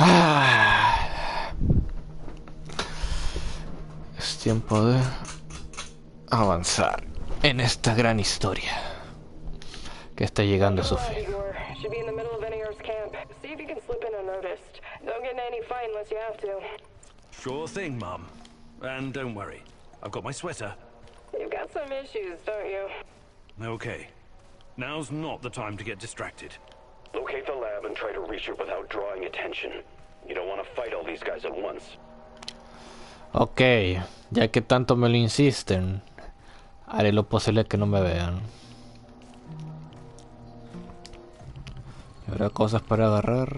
Ah, es tiempo de avanzar en esta gran historia que está llegando a su fin. Sure thing, Mum. And don't worry, I've got my sweater. You've got some issues, don't you? Okay. Now's not the time to get distracted. Locate the lab and try to reach it without drawing attention. You don't want to fight all these guys at once. Ok, ya que tanto me lo insisten, haré lo posible que no me vean. ¿Habrá cosas para agarrar?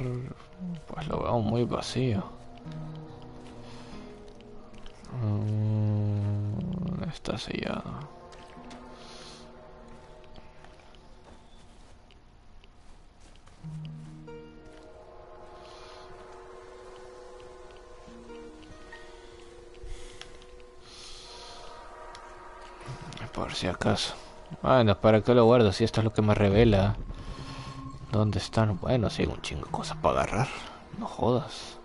Pues lo veo muy vacío. Está sellado. Por si acaso. Bueno, ¿para qué lo guardo? Si esto es lo que me revela dónde están. Bueno, sí, un chingo de cosas para agarrar. No jodas.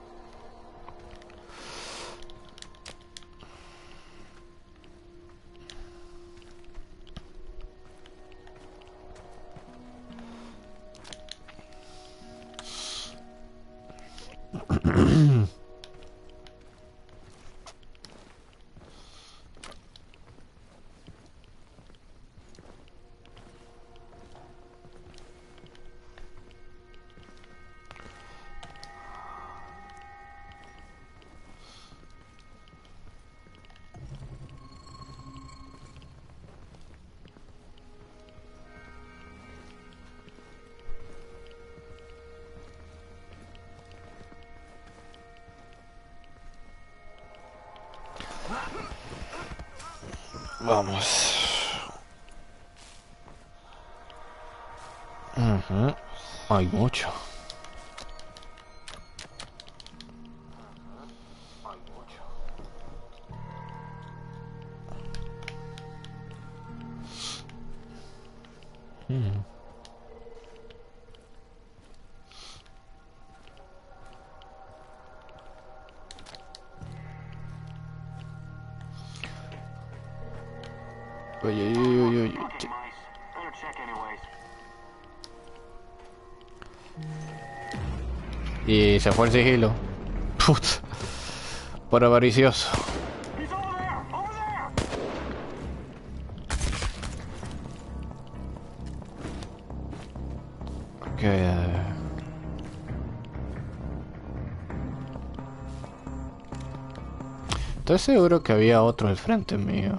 Vamos. Hay mucho. Uy. Y se fue el sigilo. Put. Por avaricioso. Ok. Estoy seguro que había otro al frente mío.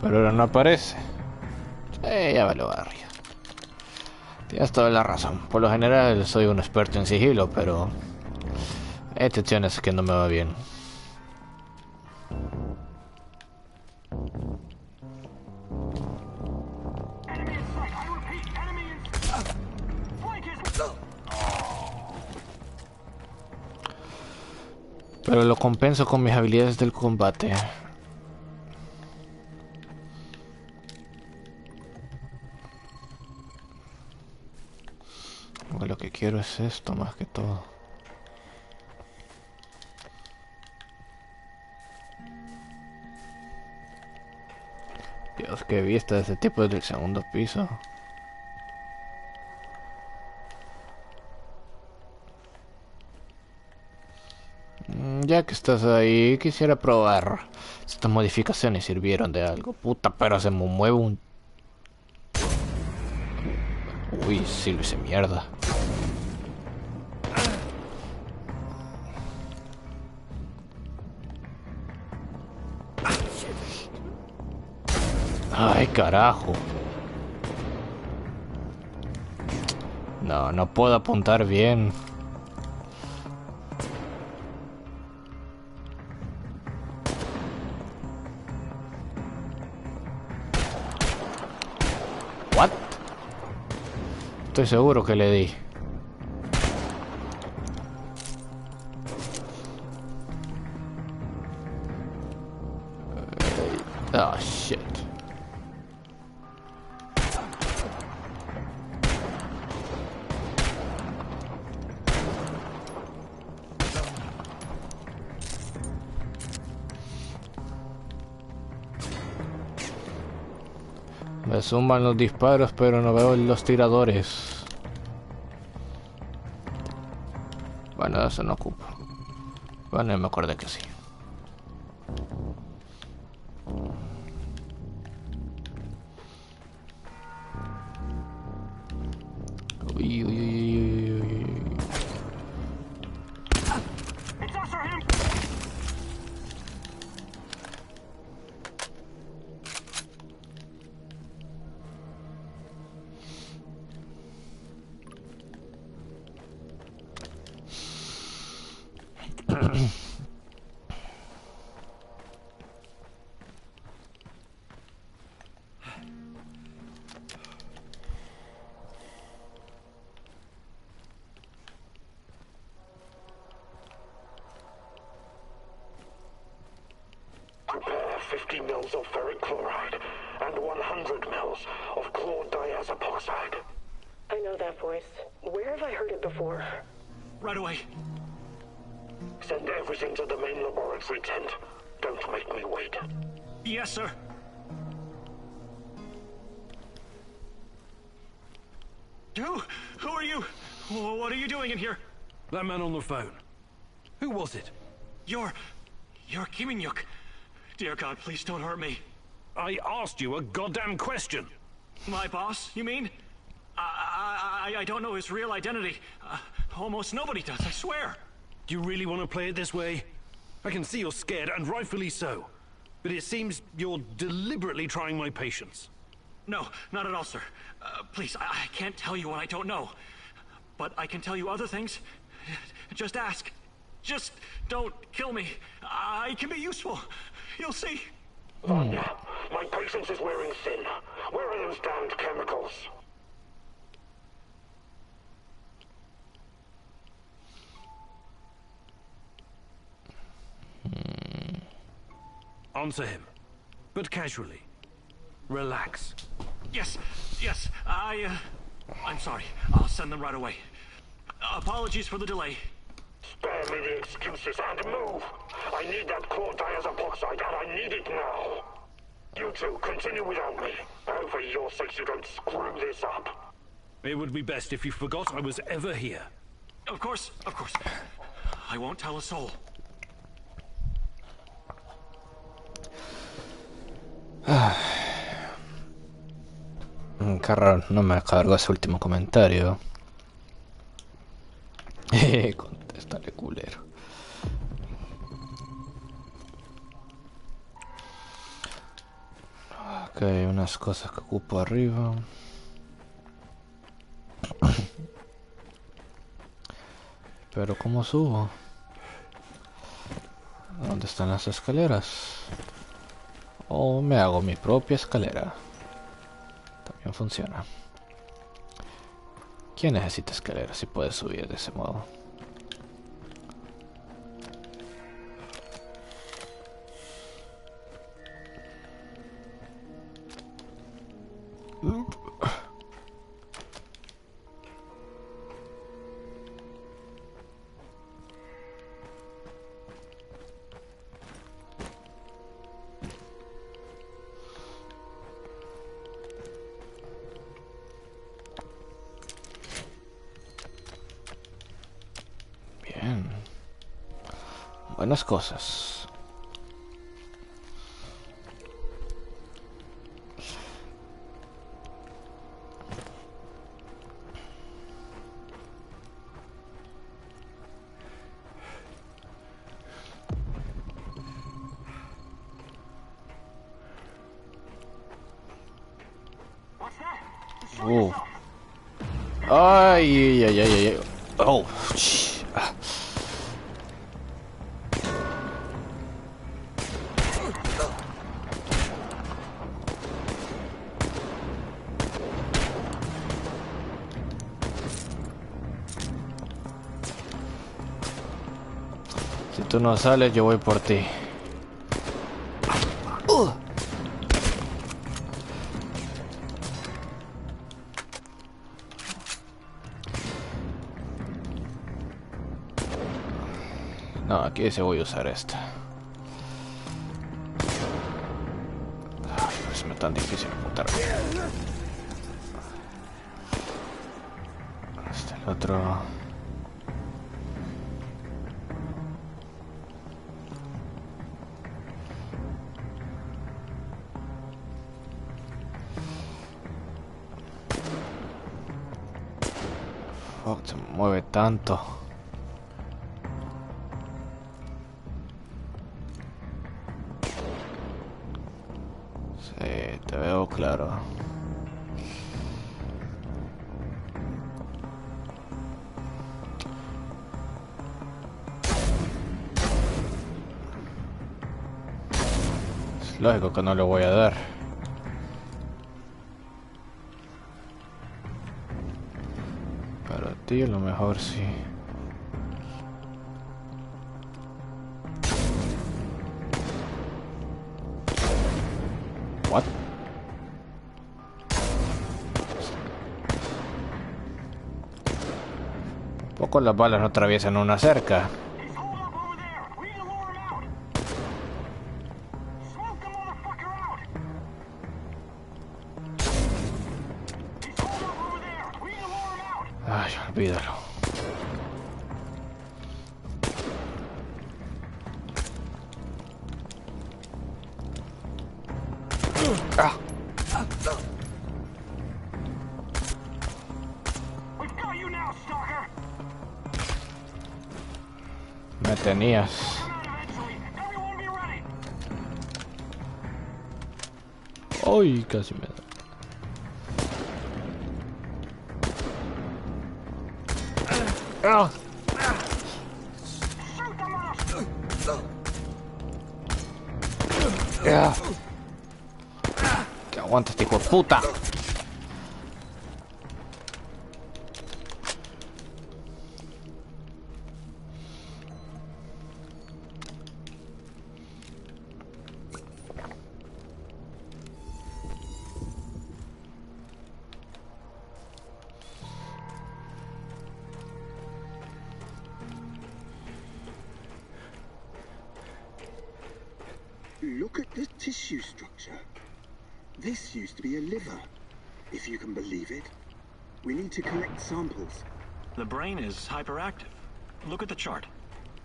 Pero ahora no aparece. Ya me lo barrio. Tienes toda la razón. Por lo general soy un experto en sigilo, pero hay excepciones que no me va bien. Pero lo compenso con mis habilidades del combate. Lo que quiero es esto más que todo. Dios, qué vista de este tipo desde el segundo piso. Ya que estás ahí, quisiera probar si estas modificaciones sirvieron de algo. Puta, pero se me mueve un... Uy, sí lo hice mierda. Ay, carajo. No puedo apuntar bien. What? Estoy seguro que le di. Oh, shit. Me suman los disparos, pero no veo los tiradores. Bueno, eso no ocupo. Bueno, me acordé que sí. Uy, uy, uy, uy, uy, uy. Prepare 50 mils of ferric chloride and 100 mils of chlordiazepoxide. I know that voice. Where have I heard it before? Right away. Send everything to the main laboratory tent. Don't make me wait. Yes, sir. Who are you? What are you doing in here? That man on the phone. Who was it? You're Kiminyuk. Dear God, please don't hurt me. I asked you a goddamn question. My boss, you mean? I don't know his real identity. Almost nobody does, I swear. Do you really want to play it this way? I can see you're scared, and rightfully so. But it seems you're deliberately trying my patience. No, not at all, sir. Please, I can't tell you what I don't know. But I can tell you other things. Just ask. Just don't kill me. I can be useful. You'll see. Vanya, my patience is wearing thin. Where are those damned chemicals? Answer him, but casually. Relax. Yes, I'm sorry. I'll send them right away. Apologies for the delay. Spare me the excuses and move. I need that chlordiazepoxide and I need it now. You two, continue without me. I hope for your sakes you don't screw this up. It would be best if you forgot I was ever here. Of course. I won't tell a soul. Qué raro, no me cargó ese último comentario. Contéstale, culero. Ok, unas cosas que ocupo arriba. Pero ¿cómo subo? ¿Dónde están las escaleras? O me hago mi propia escalera. También funciona. ¿Quién necesita escaleras si puede subir de ese modo? Buenas cosas. Ay. Oh, si tú no sales, yo voy por ti. No, aquí se voy a usar esta. Ay, pues me tan difícil apuntar. Este el otro. Oh, se mueve tanto. Sí, te veo claro. Es lógico que no le voy a dar. Para ti a lo mejor sí. What? Poco las balas no atraviesan una cerca. Ay, olvídalo. Ah. Me tenías. Uy, casi me da. Ah. Ah. Que aguanta este hijo de puta. Look at the tissue structure. This used to be a liver, if you can believe it. We need to collect samples. The brain is hyperactive. Look at the chart.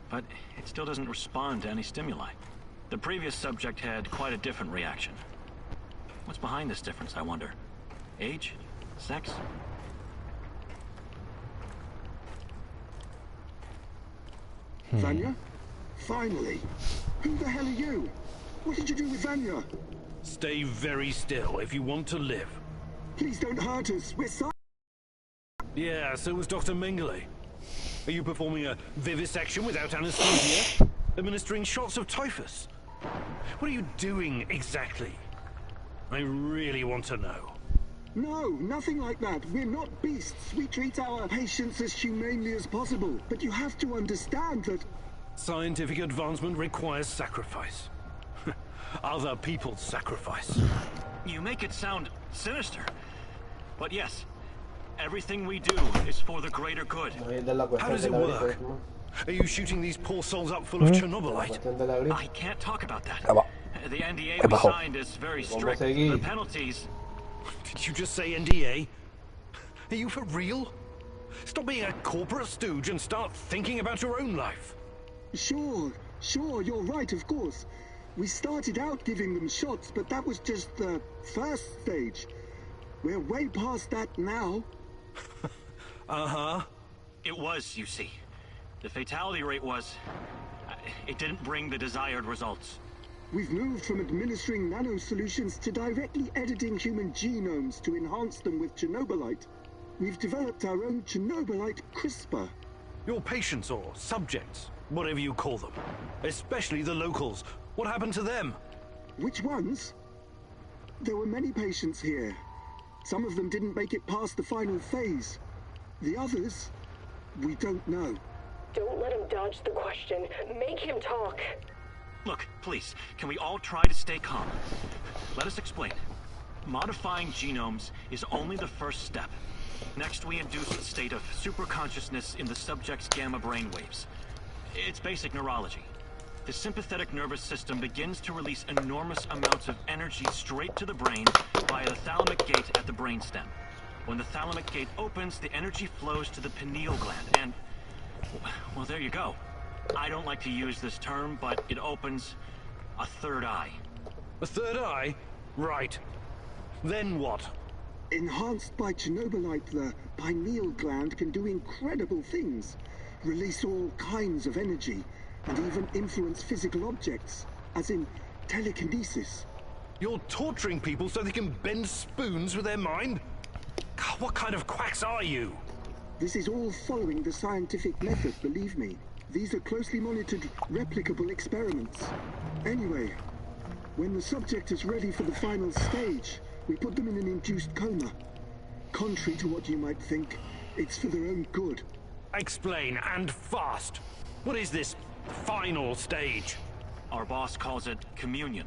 But it still doesn't respond to any stimuli. The previous subject had quite a different reaction. What's behind this difference, I wonder? Age? Sex? Vanya? Finally! Who the hell are you? What did you do with Vanya? Stay very still if you want to live. Please don't hurt us. We're sorry. Yeah, so was Dr. Mengele. Are you performing a vivisection without anesthesia? Administering shots of typhus? What are you doing exactly? I really want to know. No, nothing like that. We're not beasts. We treat our patients as humanely as possible. But you have to understand that... Scientific advancement requires sacrifice. Other people's sacrifice. You make it sound sinister. But yes, everything we do is for the greater good. How does it work? Are you shooting these poor souls up full of Chernobylite? I can't talk about that. The NDA we signed is very strict. The penalties... Did you just say NDA? Are you for real? Stop being a corporate stooge and start thinking about your own life. Sure, you're right, of course. We started out giving them shots, but that was just the first stage. We're way past that now. Uh-huh. It was, you see. The fatality rate was... it didn't bring the desired results. We've moved from administering nano-solutions to directly editing human genomes to enhance them with Chernobylite. We've developed our own Chernobylite CRISPR. Your patients or subjects, whatever you call them. Especially the locals. What happened to them? Which ones? There were many patients here. Some of them didn't make it past the final phase. The others, we don't know. Don't let him dodge the question. Make him talk. Look, please, can we all try to stay calm? Let us explain. Modifying genomes is only the first step. Next, we induce a state of superconsciousness in the subject's gamma brainwaves. It's basic neurology. the sympathetic nervous system begins to release enormous amounts of energy straight to the brain via the thalamic gate at the brainstem. When the thalamic gate opens, the energy flows to the pineal gland and... well, there you go. I don't like to use this term, but it opens a third eye. A third eye? Right. Then what? Enhanced by ChernovyLIFE, the pineal gland can do incredible things. Release all kinds of energy, and even influence physical objects, as in telekinesis. You're torturing people so they can bend spoons with their mind? God, what kind of quacks are you? This is all following the scientific method, believe me. These are closely monitored, replicable experiments. Anyway, when the subject is ready for the final stage, we put them in an induced coma. Contrary to what you might think, it's for their own good. Explain, and fast. What is this final stage? Our boss calls it communion.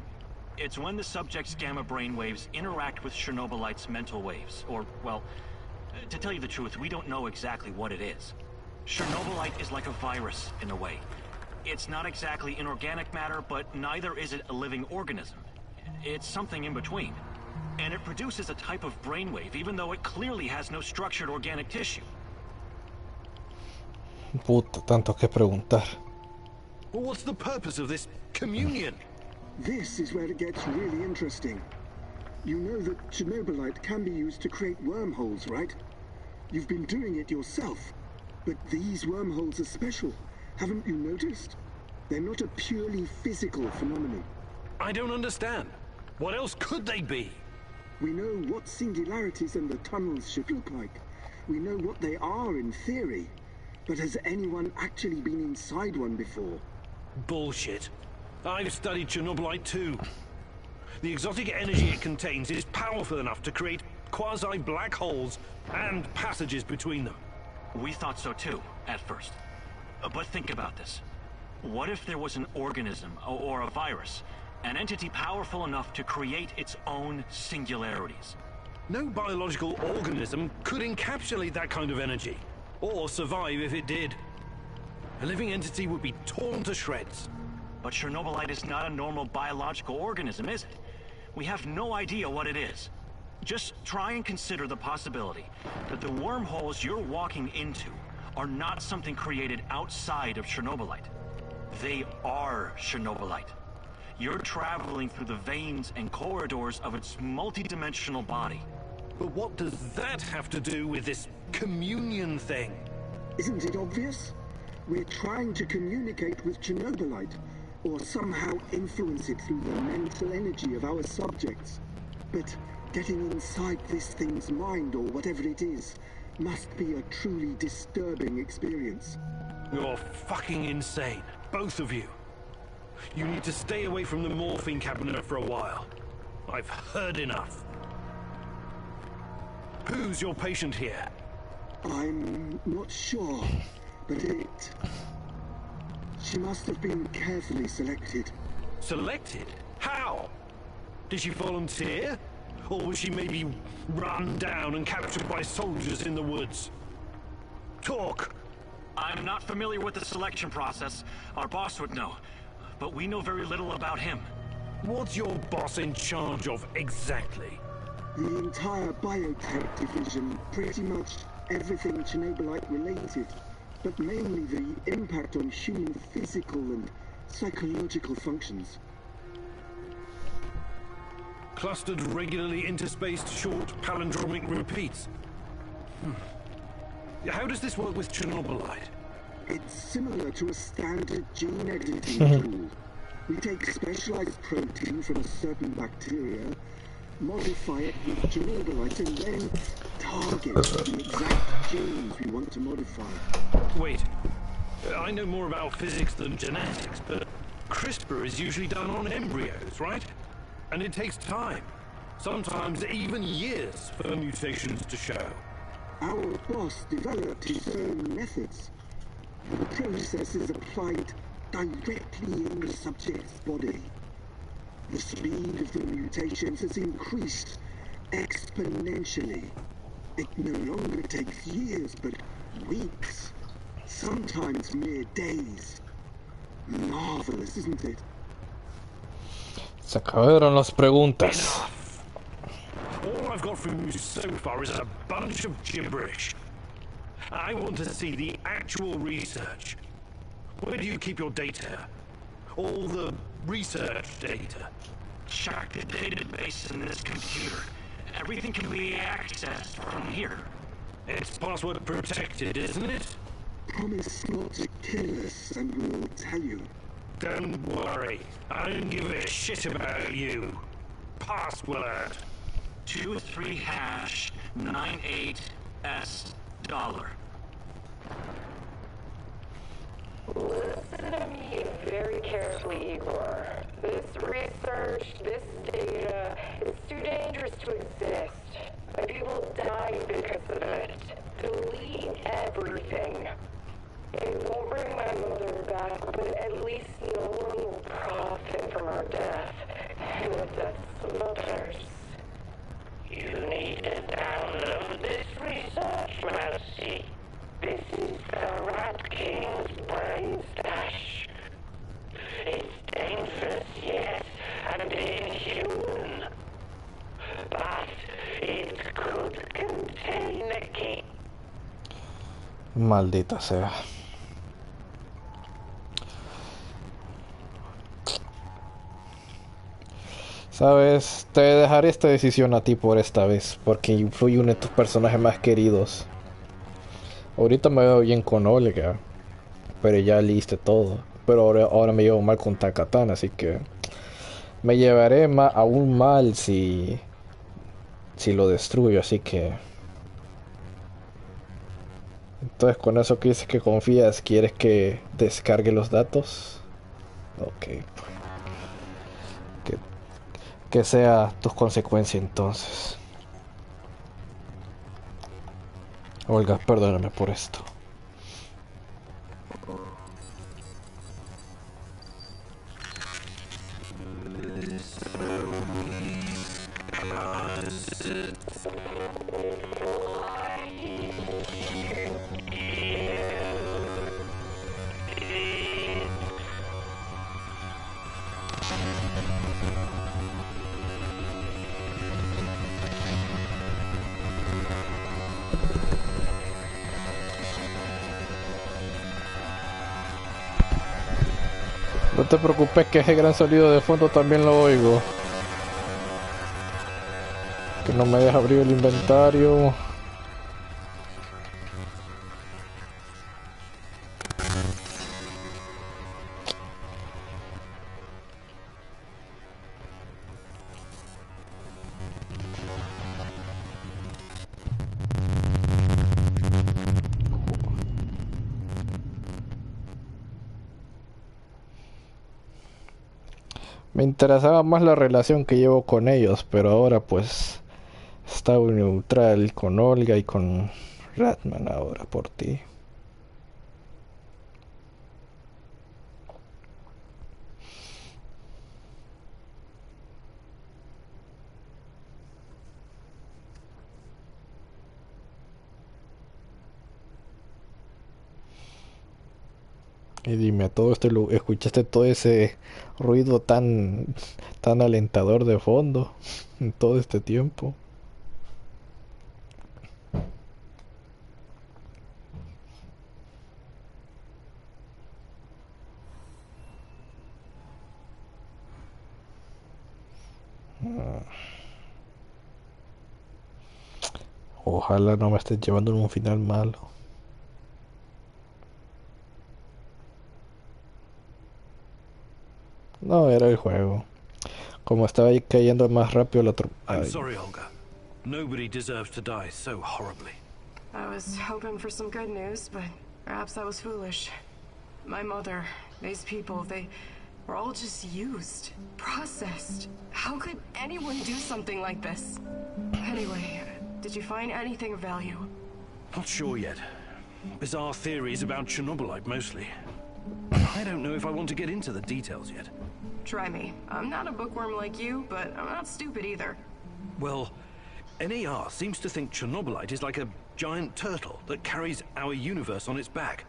It's when the subject's gamma brainwaves interact with ChernovyLIFE's mental waves. Or, well, to tell you the truth, we don't know exactly what it is. ChernovyLIFE is like a virus, in a way. It's not exactly inorganic matter, but neither is it a living organism. It's something in between. And it produces a type of brainwave, even though it clearly has no structured organic tissue. Puta, tanto que preguntar. Well, what's the purpose of this communion? This is where it gets really interesting. You know that ChernovyLIFE can be used to create wormholes, right? You've been doing it yourself. But these wormholes are special. Haven't you noticed? They're not a purely physical phenomenon. I don't understand. What else could they be? We know what singularities and the tunnels should look like. We know what they are in theory. But has anyone actually been inside one before? Bullshit. I've studied ChernovyLIFE too. The exotic energy it contains is powerful enough to create quasi-black holes and passages between them. We thought so too, at first. But think about this. What if there was an organism, or a virus, an entity powerful enough to create its own singularities? No biological organism could encapsulate that kind of energy, or survive if it did. A living entity would be torn to shreds. But ChernovyLIFE is not a normal biological organism, is it? We have no idea what it is. Just try and consider the possibility that the wormholes you're walking into are not something created outside of ChernovyLIFE. They are ChernovyLIFE. You're traveling through the veins and corridors of its multidimensional body. But what does that have to do with this communion thing? Isn't it obvious? We're trying to communicate with ChernovyLIFE, or somehow influence it through the mental energy of our subjects. But getting inside this thing's mind, or whatever it is, must be a truly disturbing experience. You're fucking insane, both of you. You need to stay away from the morphine cabinet for a while. I've heard enough. Who's your patient here? I'm not sure, but she must have been carefully selected. Selected? How? Did she volunteer? Or was she maybe run down and captured by soldiers in the woods? Talk! I'm not familiar with the selection process. Our boss would know. But we know very little about him. What's your boss in charge of exactly? The entire biotech division, pretty much everything ChernovyLIFE related, but mainly the impact on human physical and psychological functions. Clustered, regularly interspaced, short palindromic repeats. How does this work with ChernovyLIFE? It's similar to a standard gene editing tool. We take specialized protein from a certain bacteria, modify it with ChernovyLIFE, and then target the exact genes we want to modify. Wait, I know more about physics than genetics, but CRISPR is usually done on embryos, right? And it takes time, sometimes even years, for mutations to show. Our boss developed his own methods. The process is applied directly in the subject's body. The speed of the mutations has increased exponentially. It no longer takes years, but weeks, sometimes mere days. Marvelous, isn't it? Se acabaron las preguntas. All I've got from you so far is a bunch of gibberish. I want to see the actual research. Where do you keep your data? All the research data? Check the database in this computer. Everything can be accessed from here. It's password protected, isn't it? Promise not to kill us and we'll tell you. Don't worry. I don't give a shit about you. Password. 23#98S $. Listen to me very carefully, Igor. This research, this data, is too dangerous to exist. My people died because of it. Delete everything. It won't bring my mother back, but at least no one will profit from her death. And the deaths of others. You need to download this research, Mercy. This is the Rat King's brain stash. It's dangerous, yes, and inhuman. But it could contain a key. Maldita sea. Sabes, te dejaré esta decisión a ti por esta vez, porque fui uno de tus personajes más queridos. Ahorita me veo bien con Olga, pero ya leíste todo. Pero ahora me llevo mal con Takatan, así que me llevaré aún mal si lo destruyo, así que... Entonces, con eso que dices que confías, ¿quieres que descargue los datos? Ok. Que sea tus consecuencias entonces. Olga, perdóname por esto. No te preocupes que ese gran sonido de fondo también lo oigo. Que no me deja abrir el inventario. Me interesaba más la relación que llevo con ellos, pero ahora pues está neutral con Olga y con Ratman ahora por ti. Y dime, ¿escuchaste todo ese ruido tan alentador de fondo en todo este tiempo? Ojalá no me estés llevando en un final malo. No, era el juego. Como estaba ahí cayendo más rápido la I'm sorry, Olga. Nobody deserves to die so horribly. I was hoping for some good news, but perhaps I was foolish. My mother, these people, they were all just used, processed. How could anyone do something like this? Anyway, did you find anything of value? Not sure yet. Bizarre theories about ChernovyLIFE mostly. I don't know if I want to get into the details yet. Try me. I'm not a bookworm like you, but I'm not stupid either. Well, NAR seems to think ChernovyLIFE is like a giant turtle that carries our universe on its back.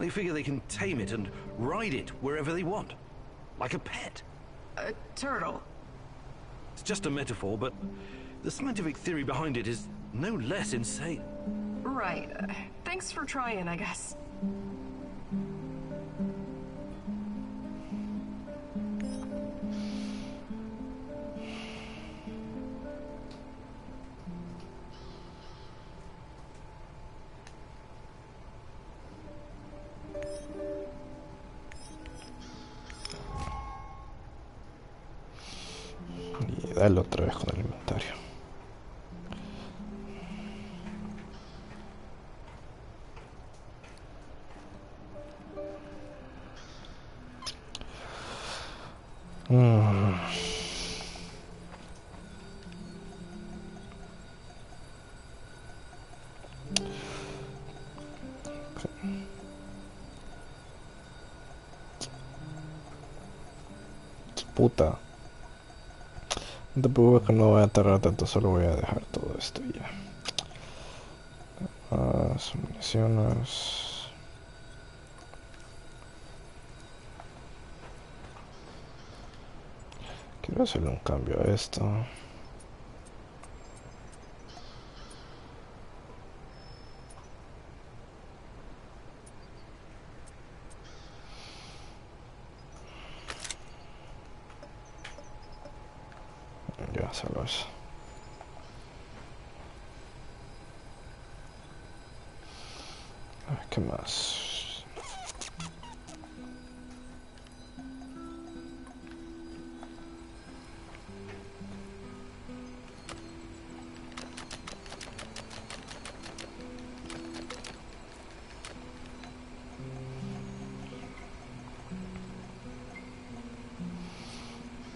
They figure they can tame it and ride it wherever they want. Like a pet. A turtle. It's just a metaphor, but the scientific theory behind it is no less insane. Right. Thanks for trying, I guess. Y dale otra vez con el inventario. Puta. No te preocupes que no voy a tardar tanto, solo voy a dejar todo esto y ya. Municiones. Quiero hacerle un cambio a esto. Ya, solo eso. A ver, ¿qué más?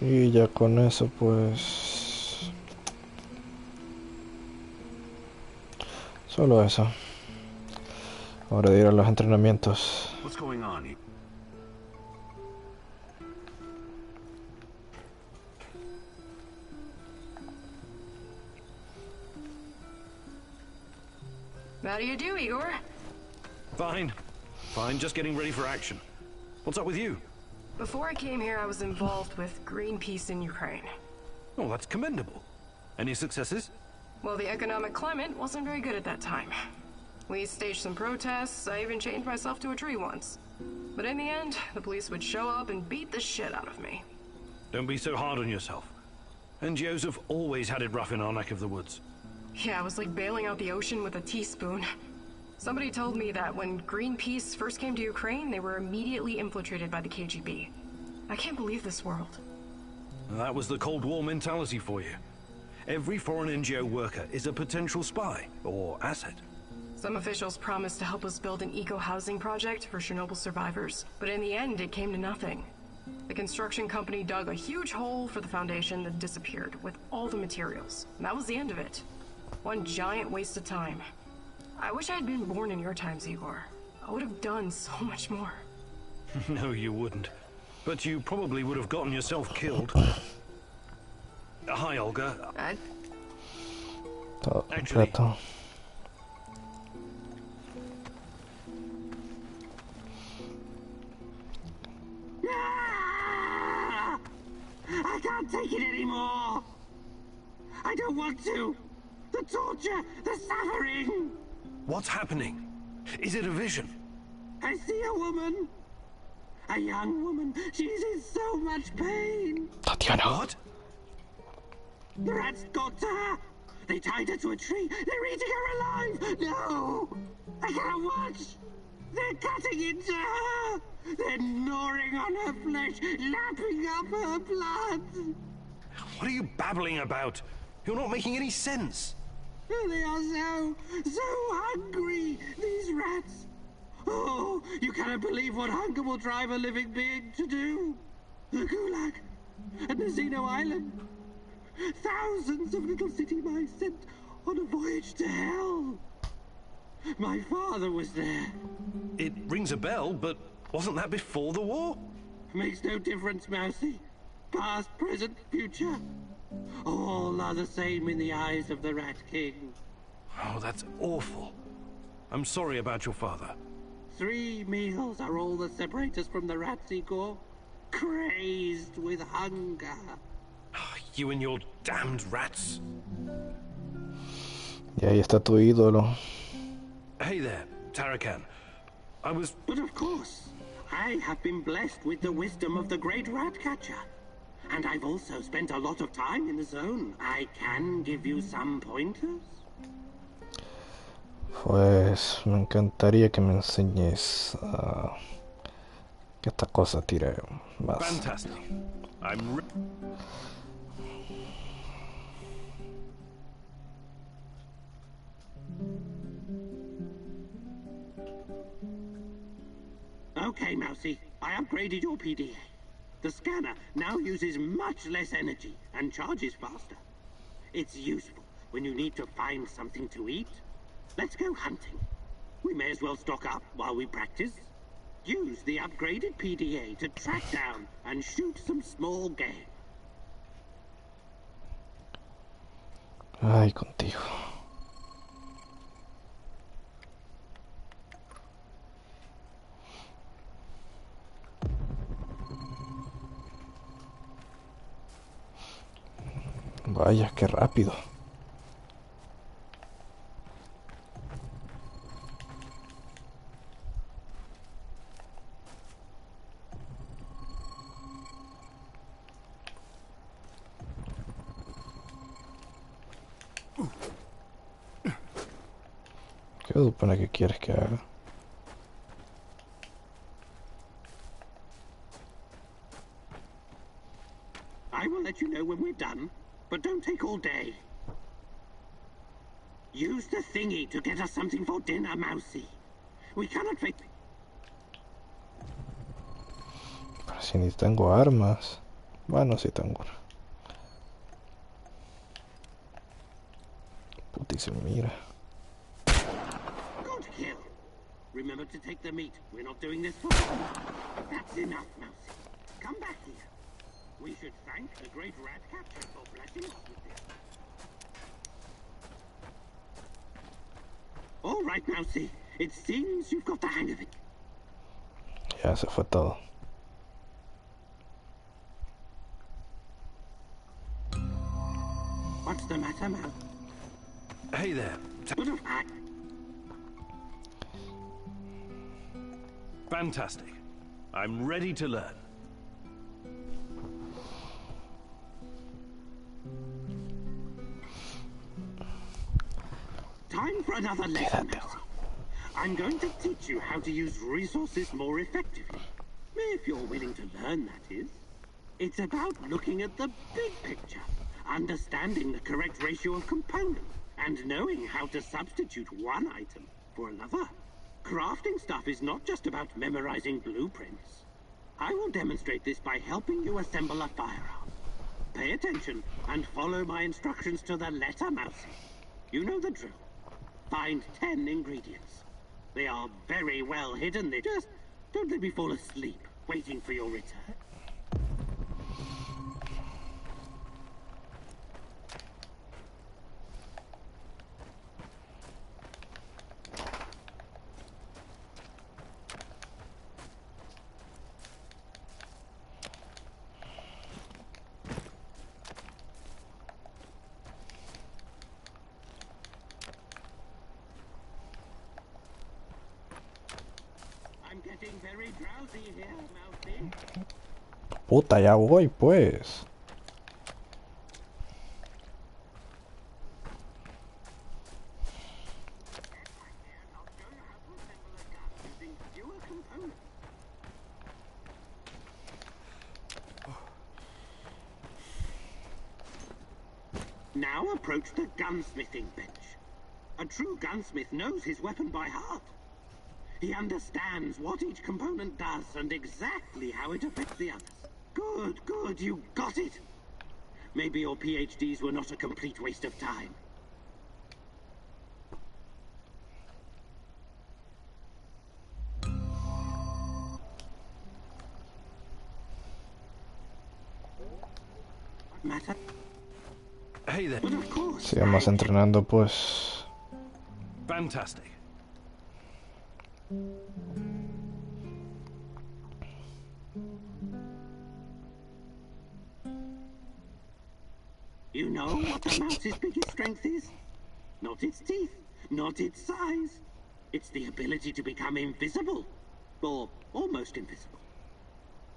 Y ya con eso pues... solo eso. Ahora de ir a los entrenamientos. What's going on? How do you do, Igor? Fine. Fine, just getting ready for action. What's up with you? Before I came here, I was involved with Greenpeace in Ukraine. Oh, that's commendable. Any successes? Well, the economic climate wasn't very good at that time. We staged some protests, I even chained myself to a tree once. But in the end, the police would show up and beat the shit out of me. Don't be so hard on yourself. NGOs have always had it rough in our neck of the woods. Yeah, it was like bailing out the ocean with a teaspoon. Somebody told me that when Greenpeace first came to Ukraine, they were immediately infiltrated by the KGB. I can't believe this world. That was the Cold War mentality for you. Every foreign NGO worker is a potential spy or asset. Some officials promised to help us build an eco-housing project for Chernobyl survivors, but in the end it came to nothing. The construction company dug a huge hole for the foundation that disappeared with all the materials. And that was the end of it. One giant waste of time. I wish I had been born in your times, Igor. I would have done so much more. No, you wouldn't. But you probably would have gotten yourself killed. Hi, Olga. Actually, I can't take it anymore! I don't want to! The torture! The suffering! what's happening? Is it a vision? I see a woman! A young woman. She's in so much pain! Tatiana. What? The rats got to her! They tied her to a tree! They're eating her alive! No! I can't watch! They're cutting into her! They're gnawing on her flesh, lapping up her blood! What are you babbling about? You're not making any sense. They are so hungry, these rats! Oh, you cannot believe what hunger will drive a living being to do! The Gulag and the Zeno Island. Thousands of little city mice sent on a voyage to hell. My father was there. It rings a bell, but wasn't that before the war? Makes no difference, Mousy. Past, present, future. All are the same in the eyes of the Rat King. Oh, that's awful. I'm sorry about your father. 3 meals are all that separate us from the rats, Igor. Crazed with hunger. You and your damned rats. Y ahí está tu ídolo. Hey there, Tarakan. But of course, I have been blessed with the wisdom of the great rat catcher. And I've also spent a lot of time in the zone. I can give you some pointers. Pues me encantaría que me enseñes que esta cosa tire más. Fantastic. Okay, Mousy, I upgraded your PDA. The scanner now uses much less energy and charges faster. It's useful when you need to find something to eat. Let's go hunting. We may as well stock up while we practice. Use the upgraded PDA to track down and shoot some small game. Ay, contigo. Vaya, qué rápido. ¿Qué supone que quieres que haga? I will let you know when we're done, but don't take all day. Use the thingy to get us something for dinner, Mousy. We cannot fake. Pero si ni tengo armas. Bueno, sí tengo. Putísimo, mira. Good kill. Remember to take the meat. We're not doing this for fun. That's enough, Mousy. Come back here. We should thank the great rat catcher for blessing us with this. All right, Mousy. It seems you've got the hang of it. Ya se fue todo. What's the matter, Mouse? Hey there. Fantastic. I'm ready to learn. Time for another lesson, Mousy. I'm going to teach you how to use resources more effectively. If you're willing to learn, that is. It's about looking at the big picture, understanding the correct ratio of components, and knowing how to substitute one item for another. Crafting stuff is not just about memorizing blueprints. I will demonstrate this by helping you assemble a firearm. Pay attention and follow my instructions to the letter, Mousy. You know the drill. Find 10 ingredients. They are very well hidden. They just don't let me fall asleep waiting for your return. Puta, ya voy, pues. Now approach the gunsmithing bench. A true gunsmith knows his weapon by heart. He understands what each component does and exactly how it affects the others. Good, good, you got it! Maybe your PhDs were not a complete waste of time. Matter? Hey there. But of course. Sigamos entrenando, pues. Fantastic. You know what a mouse's biggest strength is? Not its teeth, not its size. It's the ability to become invisible, or almost invisible.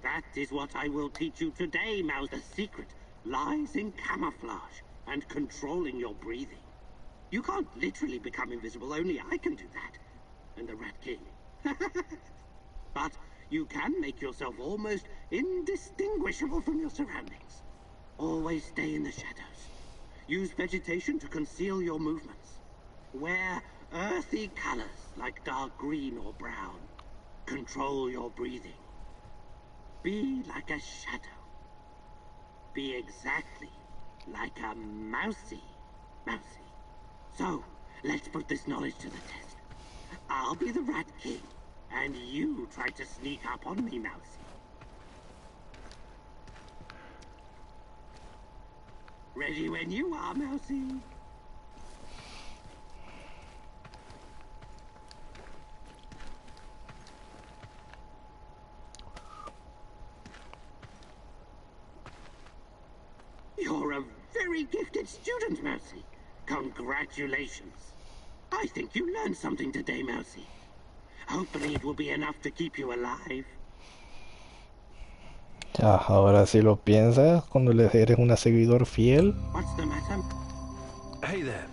That is what I will teach you today, Mouse. The secret lies in camouflage and controlling your breathing. You can't literally become invisible, only I can do that. And the Rat King. But you can make yourself almost indistinguishable from your surroundings. Always stay in the shadows. Use vegetation to conceal your movements. Wear earthy colors like dark green or brown. Control your breathing. Be like a shadow. Be exactly like a mousy. So, let's put this knowledge to the test. I'll be the Rat King, and you try to sneak up on me, Mousy. Ready when you are, Mousy. You're a very gifted student, Mousy. Congratulations. I think you learned something today, Mousy. Hopefully it will be enough to keep you alive. Ahora si lo piensas, cuando le eres un seguidor fiel. What's the matter? Hey there.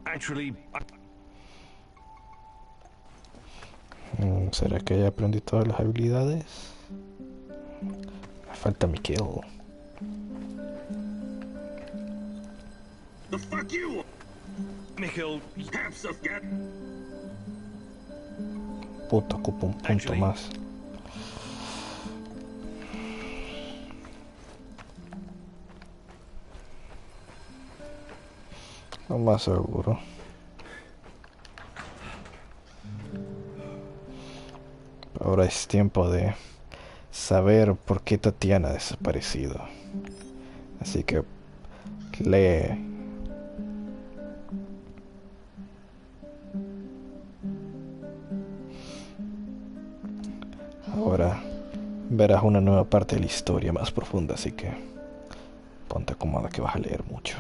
Actually, ¿Será que ya aprendí todas las habilidades? Me falta mi kill. The fuck you! Mikhail, Puto, ocupo un punto más. Lo más seguro. Ahora es tiempo de saber por qué Tatiana ha desaparecido. Así que lee. Ahora verás una nueva parte de la historia más profunda, así que ponte cómoda que vas a leer mucho.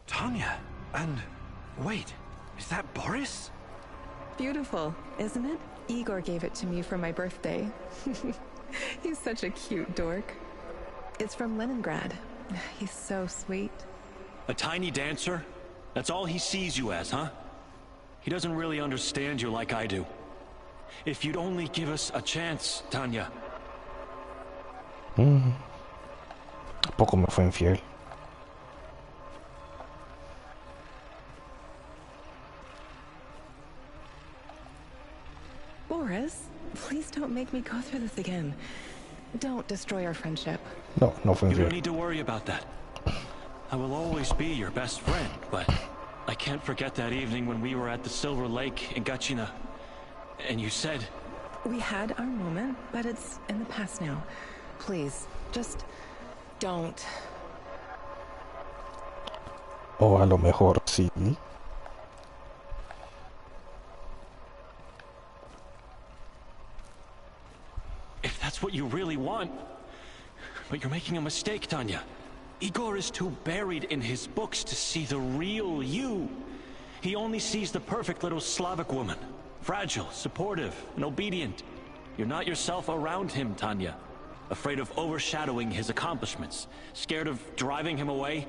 Tanya, and wait, is that Boris? Beautiful, isn't it? Igor gave it to me for my birthday. He's such a cute dork. It's from Leningrad. He's so sweet. A tiny dancer? That's all he sees you as, huh? He doesn't really understand you like I do. If you'd only give us a chance, Tanya. ¿A poco me fue infiel? Boris, please don't make me go through this again. Don't destroy our friendship. No, no fue You don't infiel. need to worry about that. I will always be your best friend, but I can't forget that evening when we were at the Silver Lake in Gachina, and you said... We had our moment, but it's in the past now. Please, just don't. O a lo mejor sí. If that's what you really want... But you're making a mistake, Tanya. Igor is too buried in his books to see the real you. He only sees the perfect little Slavic woman. Fragile, supportive, and obedient. You're not yourself around him, Tanya. Afraid of overshadowing his accomplishments. Scared of driving him away.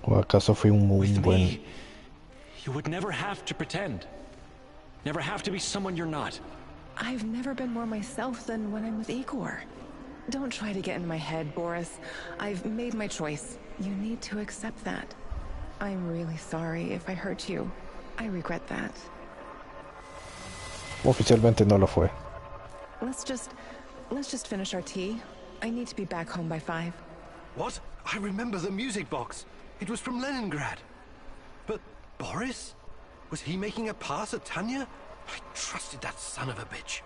¿O acaso fui un muy With buen... me, you would never have to pretend. Never have to be someone you're not. I've never been more myself than when I'm with Igor. Don't try to get in my head, Boris. I've made my choice. You need to accept that. I'm really sorry if I hurt you. I regret that. Oficialmente no lo fue. Let's just finish our tea. I need to be back home by 5. What? I remember the music box. It was from Leningrad. But Boris? Was he making a pass at Tanya? I trusted that son of a bitch.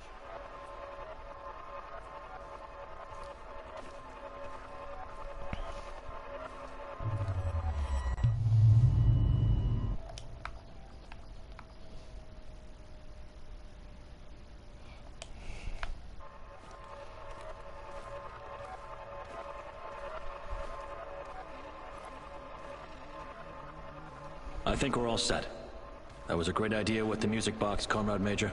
I think we're all set. That was a great idea with the music box, Comrade Major.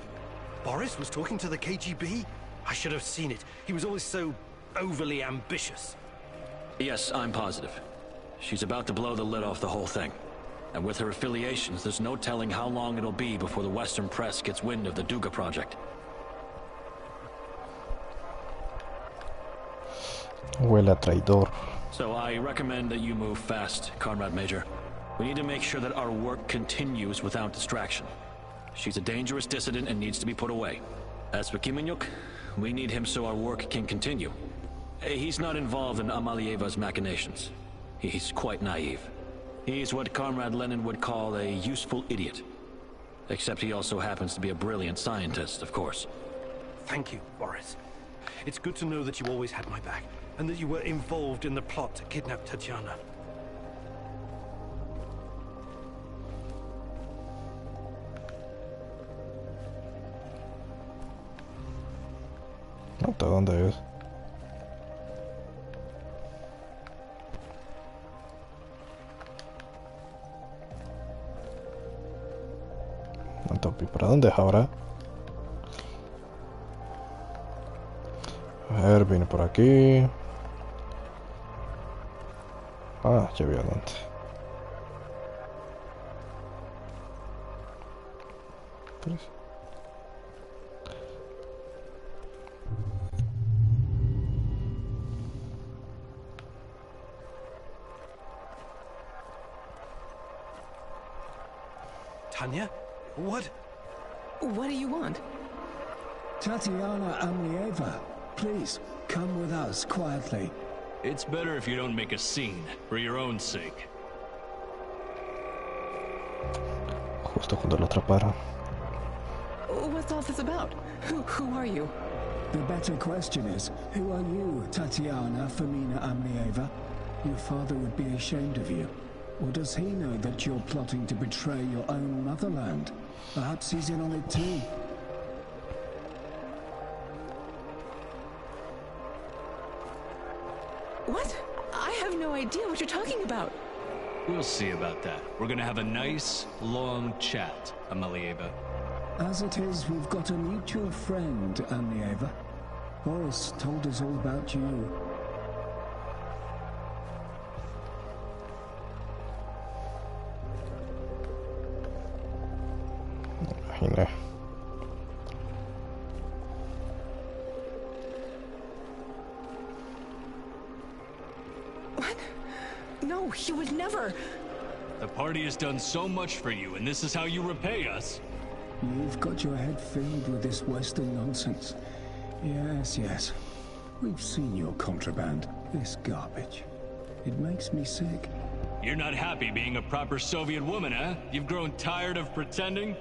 Boris was talking to the KGB? I should have seen it. He was always so overly ambitious. Yes, I'm positive. She's about to blow the lid off the whole thing. And with her affiliations, there's no telling how long it'll be before the Western press gets wind of the Duga project. Huele a traidor. So I recommend that you move fast, Comrade Major. We need to make sure that our work continues without distraction. She's a dangerous dissident and needs to be put away. As for Kimenyuk, we need him so our work can continue. He's not involved in Amalieva's machinations. He's quite naive. He's what Comrade Lenin would call a useful idiot. Except he also happens to be a brilliant scientist, of course. Thank you, Boris. It's good to know that you always had my back, and that you were involved in the plot to kidnap Tatiana. ¿Hasta dónde es? ¿Para dónde es ahora? A ver, viene por aquí. Ah, ya vi adelante. ¿Tres? Tanya? What? What do you want? Tatiana Amlieva, please, come with us quietly. It's better if you don't make a scene, for your own sake. Justo cuando lo atrapara. What's all this about? Who are you? The better question is, who are you, Tatiana Femina Amlieva? Your father would be ashamed of you. Or does he know that you're plotting to betray your own motherland? Perhaps he's in on it too. What? I have no idea what you're talking about. We'll see about that. We're gonna have a nice, long chat, Amalieva. As it is, we've got a mutual friend, Amlieva. Boris told us all about you. Imaginé. What? No, you would never. The party has done so much for you, and this is how you repay us. You've got your head filled with this Western nonsense. Yes, yes. We've seen your contraband, this garbage. It makes me sick. You're not happy being a proper Soviet woman, huh? You've grown tired of pretending?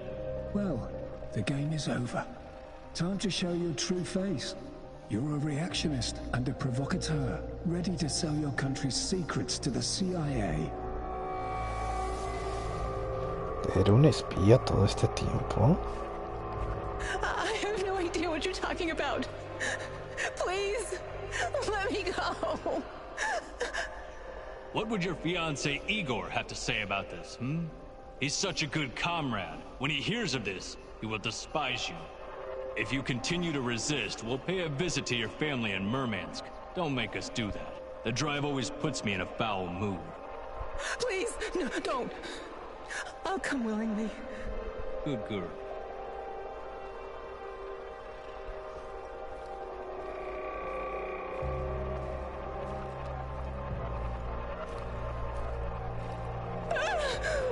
Well, the game is over. Time to show your true face. You're a reactionist and a provocateur, ready to sell your country's secrets to the CIA. ¿Era un espía todo este tiempo? I have no idea what you're talking about. Please, let me go. What would your fiancé Igor have to say about this, He's such a good comrade. When he hears of this, he will despise you. If you continue to resist, we'll pay a visit to your family in Murmansk. Don't make us do that. The drive always puts me in a foul mood. Please, no, don't. I'll come willingly. Good girl.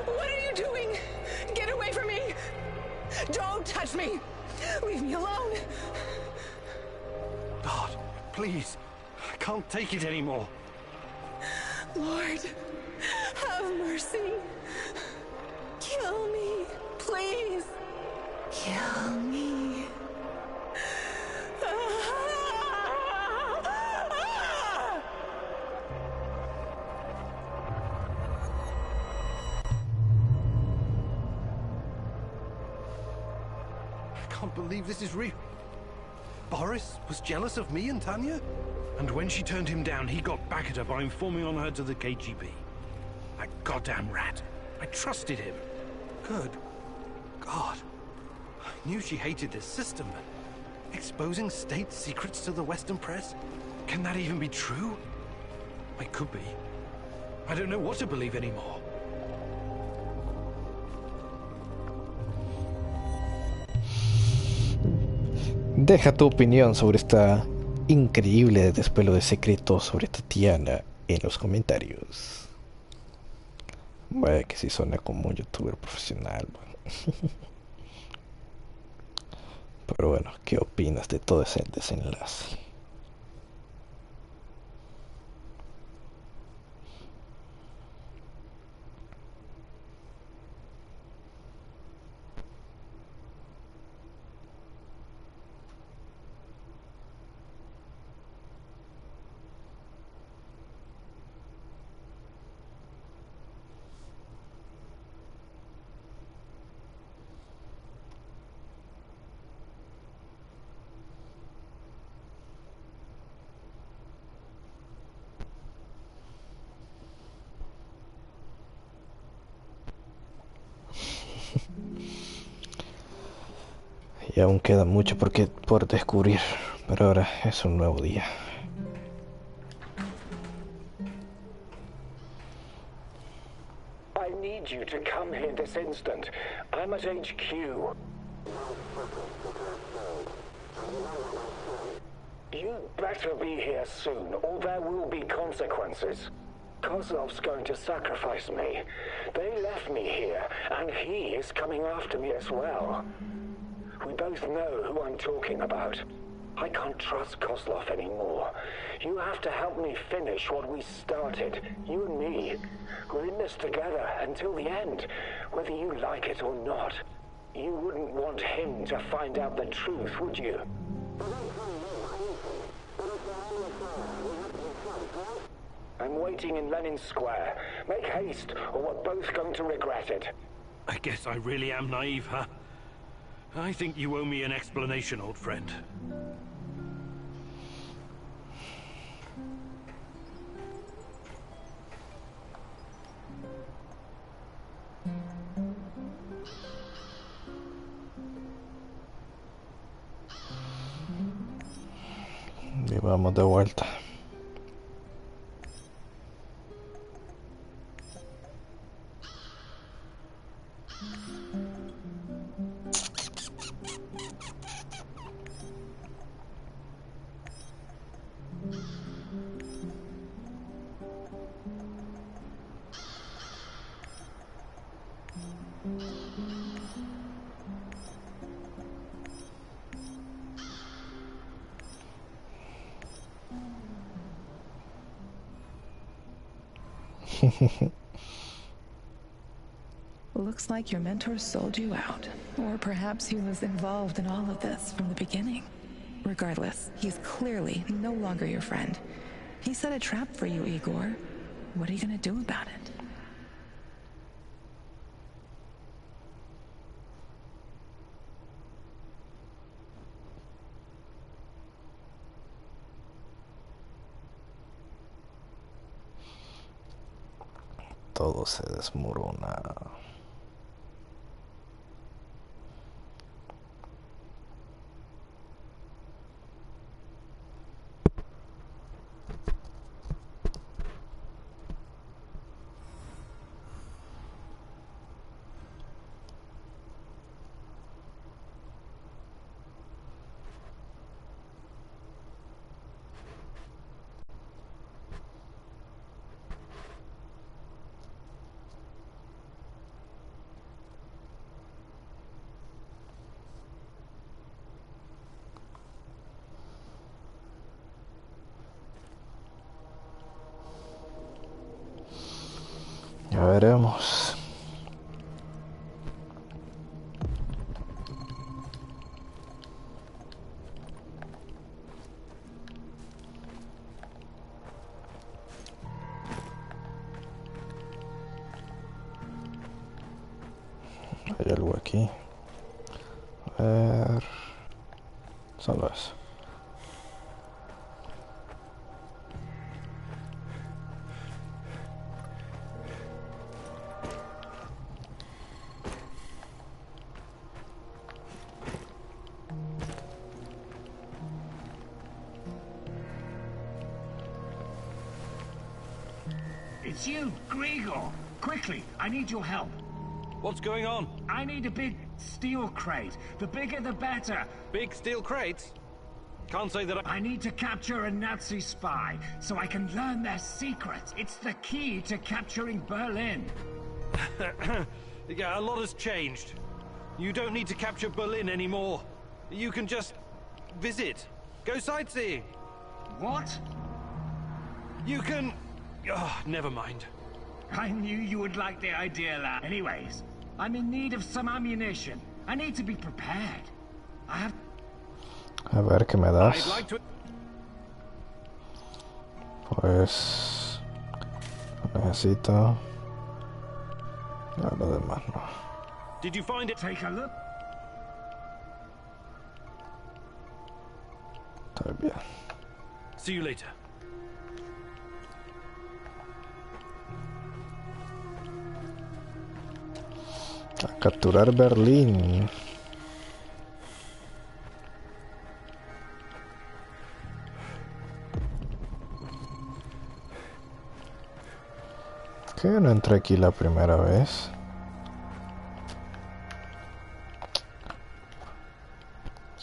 What are you doing? Get away from me! Don't touch me! Leave me alone! God, please. I can't take it anymore. Lord, have mercy. Kill me, please. Kill me. I can't believe this is real. Boris was jealous of me and Tanya? And when she turned him down, he got back at her by informing on her to the KGB. That goddamn rat. I trusted him. Good God. I knew she hated this system, but exposing state secrets to the Western press? Can that even be true? It could be. I don't know what to believe anymore. Deja tu opinión sobre esta increíble despelo de secretos sobre Tatiana en los comentarios. Vaya que sí suena como un youtuber profesional. Pero bueno, ¿qué opinas de todo ese desenlace? Y aún queda mucho por descubrir, pero ahora es un nuevo día. I need you to come here this instant. I'm at HQ. You better be here soon, or there will be consequences. Kozlov's going to sacrifice me. They left me here, and he is coming after me as well. We both know who I'm talking about. I can't trust Kozlov anymore. You have to help me finish what we started, you and me. We're in this together until the end, whether you like it or not. You wouldn't want him to find out the truth, would you? I'm waiting in Lenin Square. Make haste, or we're both going to regret it. I guess I really am naive, huh? I think you owe me an explanation, old friend. Y vamos de vuelta. Looks like your mentor sold you out. Or perhaps he was involved in all of this from the beginning. Regardless, he's clearly no longer your friend. He set a trap for you, Igor. What are you gonna do about it? Todo se desmorona. veremos. Hay algo aquí. A ver. Solo eso. It's you, Grigor! Quickly, I need your help. What's going on? I need a big steel crate. The bigger the better. Big steel crates? Can't say that I need to capture a Nazi spy, so I can learn their secrets. It's the key to capturing Berlin. Yeah, a lot has changed. You don't need to capture Berlin anymore. You can just visit. Go sightseeing. What? You can... Oh, never mind. I knew you would like the idea, lad. Anyways, I'm in need of some ammunition. I need to be prepared. I have... A ver qué me das. I'd like to... Pues... necesito... No, lo demás no. Did you find it? Take a look. Está bien. See you later. A capturar Berlín. ¿Qué no entré aquí la primera vez?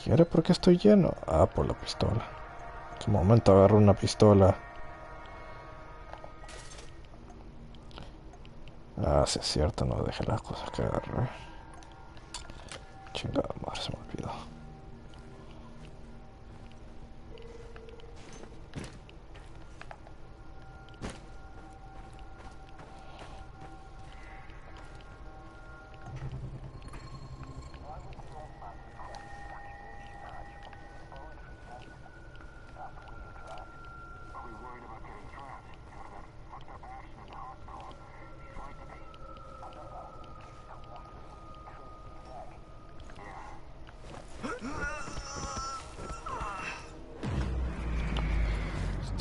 ¿Y ahora por qué estoy lleno? Ah, por la pistola. ¿Qué momento agarro una pistola? Ah, sí es cierto, no dejé las cosas que agarré. Chingada madre, se me olvidó.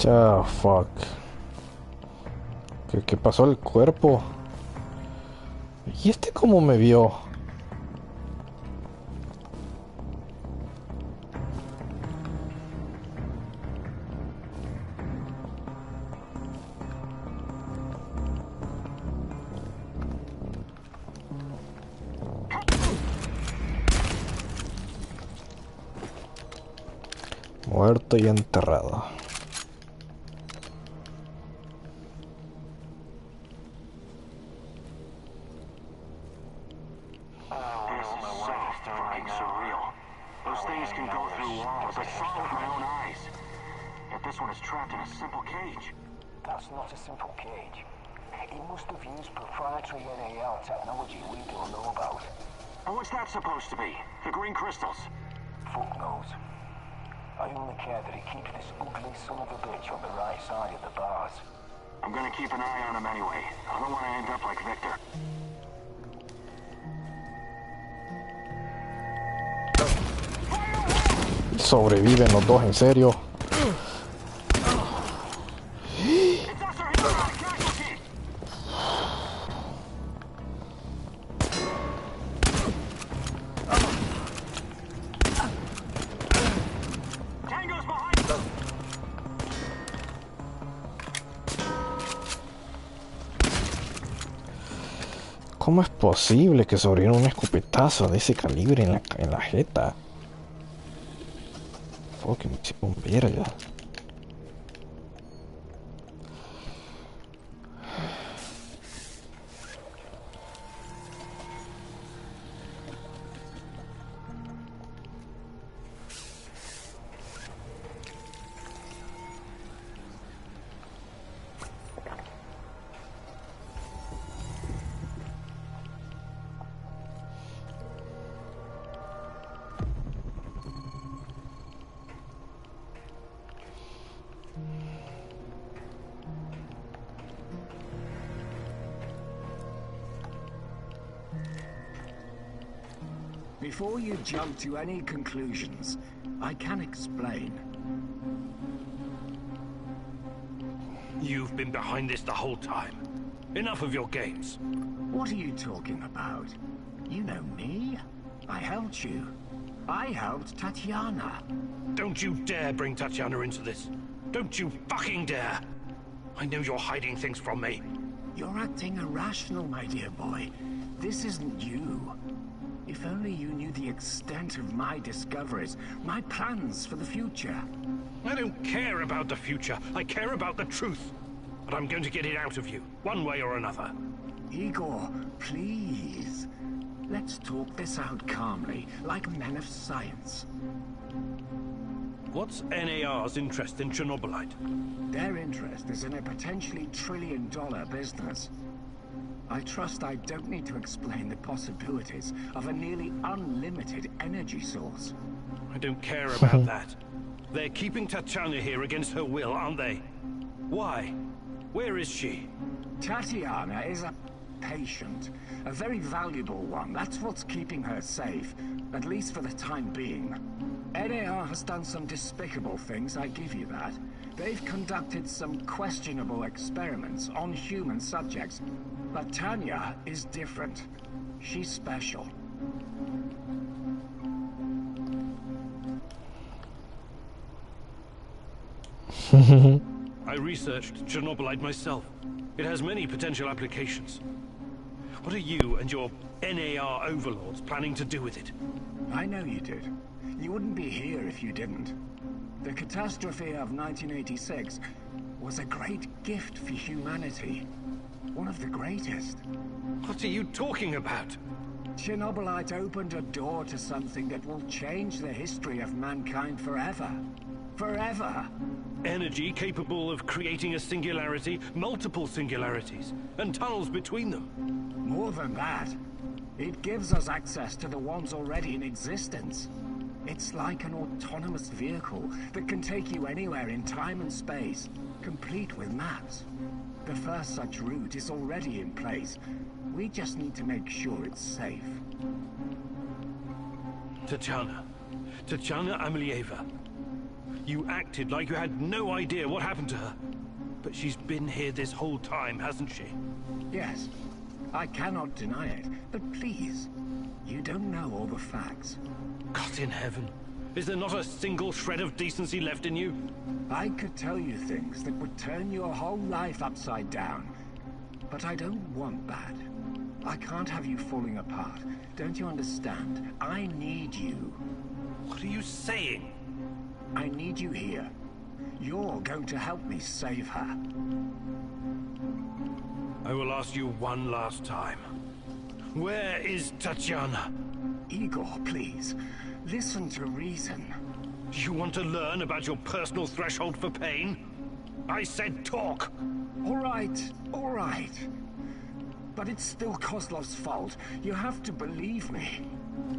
Ah, fuck. ¿Qué pasó al cuerpo? ¿Y este cómo me vio? Muerto y enterrado. Supposed to be the green crystals. Fuck knows. I only care that he keeps this ugly son of a bitch on the right side of the bars. I'm gonna keep an eye on him anyway. I don't want to end up like Victor. Sobreviven los dos, en serio. ¿Cómo es posible que sobreviva un escopetazo de ese calibre en la jeta? Fucking verga. Before you jump to any conclusions, I can explain. You've been behind this the whole time. Enough of your games. What are you talking about? You know me. I helped you. I helped Tatiana. Don't you dare bring Tatiana into this. Don't you fucking dare. I know you're hiding things from me. You're acting irrational, my dear boy. This isn't you. If only you knew the extent of my discoveries, my plans for the future. I don't care about the future. I care about the truth. But I'm going to get it out of you, one way or another. Igor, please. Let's talk this out calmly, like men of science. What's NAR's interest in ChernovyLIFE? Their interest is in a potentially trillion-dollar business. I trust I don't need to explain the possibilities of a nearly unlimited energy source. I don't care about that. They're keeping Tatiana here against her will, aren't they? Why? Where is she? Tatiana is a patient. A very valuable one. That's what's keeping her safe. At least for the time being. NAR has done some despicable things, I give you that. They've conducted some questionable experiments on human subjects. But Tanya is different. She's special. I researched ChernovyLIFE myself. It has many potential applications. What are you and your NAR overlords planning to do with it? I know you did. You wouldn't be here if you didn't. The catastrophe of 1986 was a great gift for humanity. One of the greatest. What are you talking about? ChernovyLIFE opened a door to something that will change the history of mankind forever. Forever! Energy capable of creating a singularity, multiple singularities, and tunnels between them. More than that, it gives us access to the ones already in existence. It's like an autonomous vehicle that can take you anywhere in time and space, complete with maps. The first such route is already in place. We just need to make sure it's safe. Tatiana Amelieva. You acted like you had no idea what happened to her. But she's been here this whole time, hasn't she? Yes. I cannot deny it. But please, you don't know all the facts. God in heaven. Is there not a single shred of decency left in you? I could tell you things that would turn your whole life upside down. But I don't want that. I can't have you falling apart. Don't you understand? I need you. What are you saying? I need you here. You're going to help me save her. I will ask you one last time. Where is Tatiana? Igor, please. Listen to reason. Do you want to learn about your personal threshold for pain? I said talk! All right. But it's still Kozlov's fault. You have to believe me.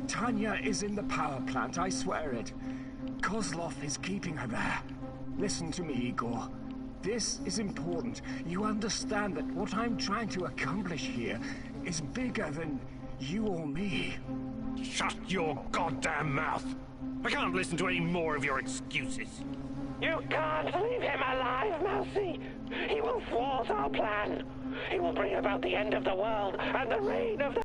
Tanya is in the power plant, I swear it. Kozlov is keeping her there. Listen to me, Igor. This is important. You understand that what I'm trying to accomplish here is bigger than you or me. Shut your goddamn mouth! I can't listen to any more of your excuses. You can't leave him alive, Mousy. He will thwart our plan. He will bring about the end of the world and the reign of the